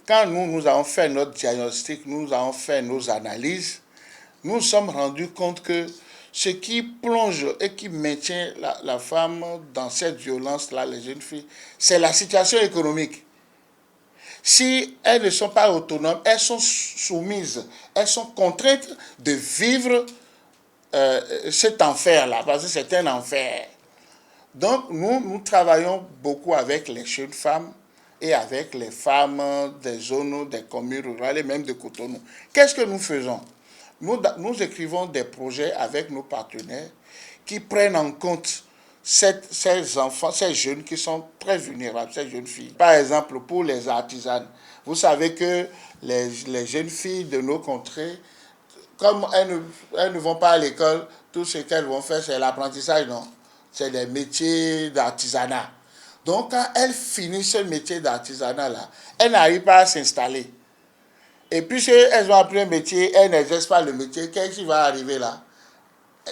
quand nous avons fait notre diagnostic, nous avons fait nos analyses, nous nous sommes rendus compte que ce qui plonge et qui maintient la femme dans cette violence-là, les jeunes filles, c'est la situation économique. Si elles ne sont pas autonomes, elles sont soumises, elles sont contraintes de vivre cet enfer-là, parce que c'est un enfer. Donc, nous travaillons beaucoup avec les jeunes femmes et avec les femmes des zones, des communes rurales et même de Cotonou. Qu'est-ce que nous faisons? Nous écrivons des projets avec nos partenaires qui prennent en compte ces enfants, ces jeunes qui sont très vulnérables, ces jeunes filles. Par exemple, pour les artisanes, vous savez que les jeunes filles de nos contrées, comme elles ne vont pas à l'école, tout ce qu'elles vont faire, c'est l'apprentissage, non? C'est des métiers d'artisanat. Donc, quand elles finissent ce métier d'artisanat-là, elles n'arrivent pas à s'installer. Et puisque elles ont appris un métier, elles n'exercent pas le métier, qu'est-ce qui va arriver là?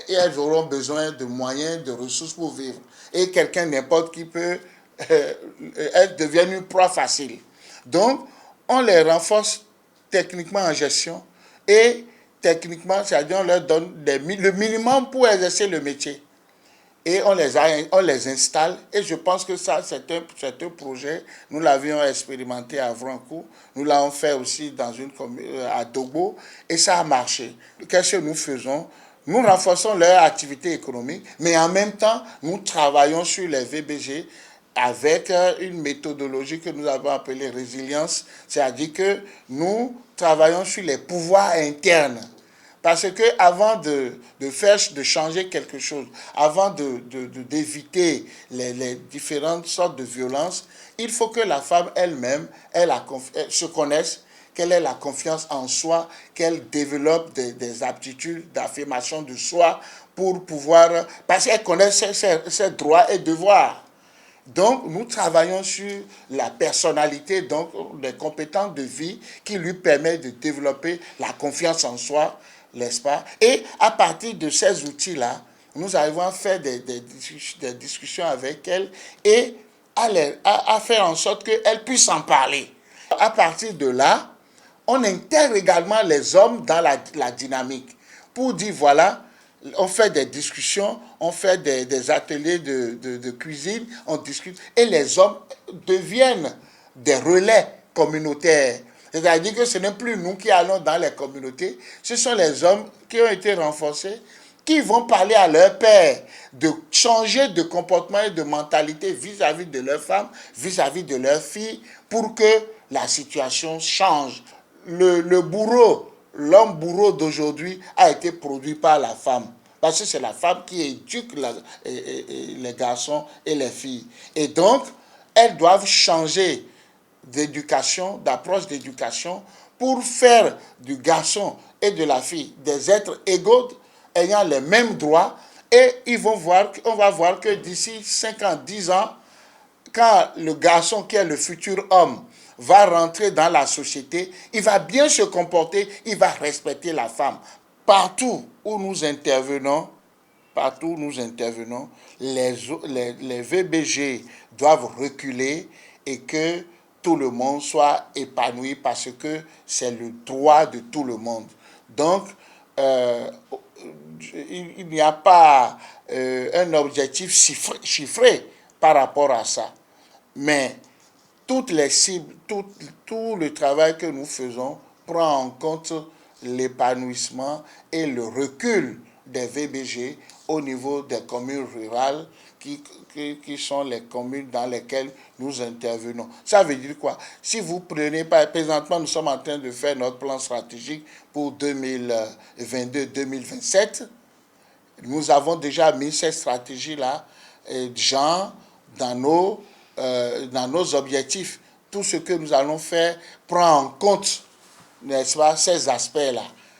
Et elles auront besoin de moyens, de ressources pour vivre. Et quelqu'un, n'importe qui peut, elles deviennent une proie facile. Donc, on les renforce techniquement en gestion et techniquement, c'est-à-dire on leur donne le minimum pour exercer le métier. Et on les installe. Et je pense que ça, c'est un projet. Nous l'avions expérimenté à Vrancourt. Nous l'avons fait aussi dans une commune à Dogbo. Et ça a marché. Qu'est-ce que nous faisons? Nous renforçons leur activité économique, mais en même temps, nous travaillons sur les VBG avec une méthodologie que nous avons appelée résilience. C'est-à-dire que nous travaillons sur les pouvoirs internes. Parce que avant de changer quelque chose, avant d'éviter les différentes sortes de violences, il faut que la femme elle-même, elle se connaisse, qu'elle ait la confiance en soi, qu'elle développe des aptitudes d'affirmation de soi pour pouvoir, parce qu'elle connaît ses droits et devoirs. Donc, nous travaillons sur la personnalité, donc les compétences de vie qui lui permettent de développer la confiance en soi, n'est-ce pas? Et à partir de ces outils-là, nous arrivons à faire des discussions avec elle et à faire en sorte qu'elle puisse en parler. À partir de là, on intègre également les hommes dans la dynamique pour dire, voilà, on fait des discussions, on fait des ateliers de cuisine, on discute, et les hommes deviennent des relais communautaires. C'est-à-dire que ce n'est plus nous qui allons dans les communautés, ce sont les hommes qui ont été renforcés, qui vont parler à leur père de changer de comportement et de mentalité vis-à-vis de leurs femmes, vis-à-vis de leurs filles, pour que la situation change. Le bourreau, l'homme bourreau d'aujourd'hui a été produit par la femme. Parce que c'est la femme qui éduque les garçons et les filles. Et donc, elles doivent changer d'éducation, d'approche d'éducation, pour faire du garçon et de la fille des êtres égaux, ayant les mêmes droits. Et on va voir que d'ici 5 ans, 10 ans, quand le garçon qui est le futur homme va rentrer dans la société, il va bien se comporter, il va respecter la femme. Partout où nous intervenons, les VBG doivent reculer et que tout le monde soit épanoui parce que c'est le droit de tout le monde. Donc, il n'y a pas un objectif chiffré par rapport à ça. Mais toutes les cibles, tout le travail que nous faisons prend en compte l'épanouissement et le recul des VBG au niveau des communes rurales qui sont les communes dans lesquelles nous intervenons. Ça veut dire quoi? Si vous prenez, présentement, nous sommes en train de faire notre plan stratégique pour 2022-2027. Nous avons déjà mis cette stratégie-là, dans nos objectifs. Tout ce que nous allons faire prend en compte, n'est-ce pas, ces aspects-là.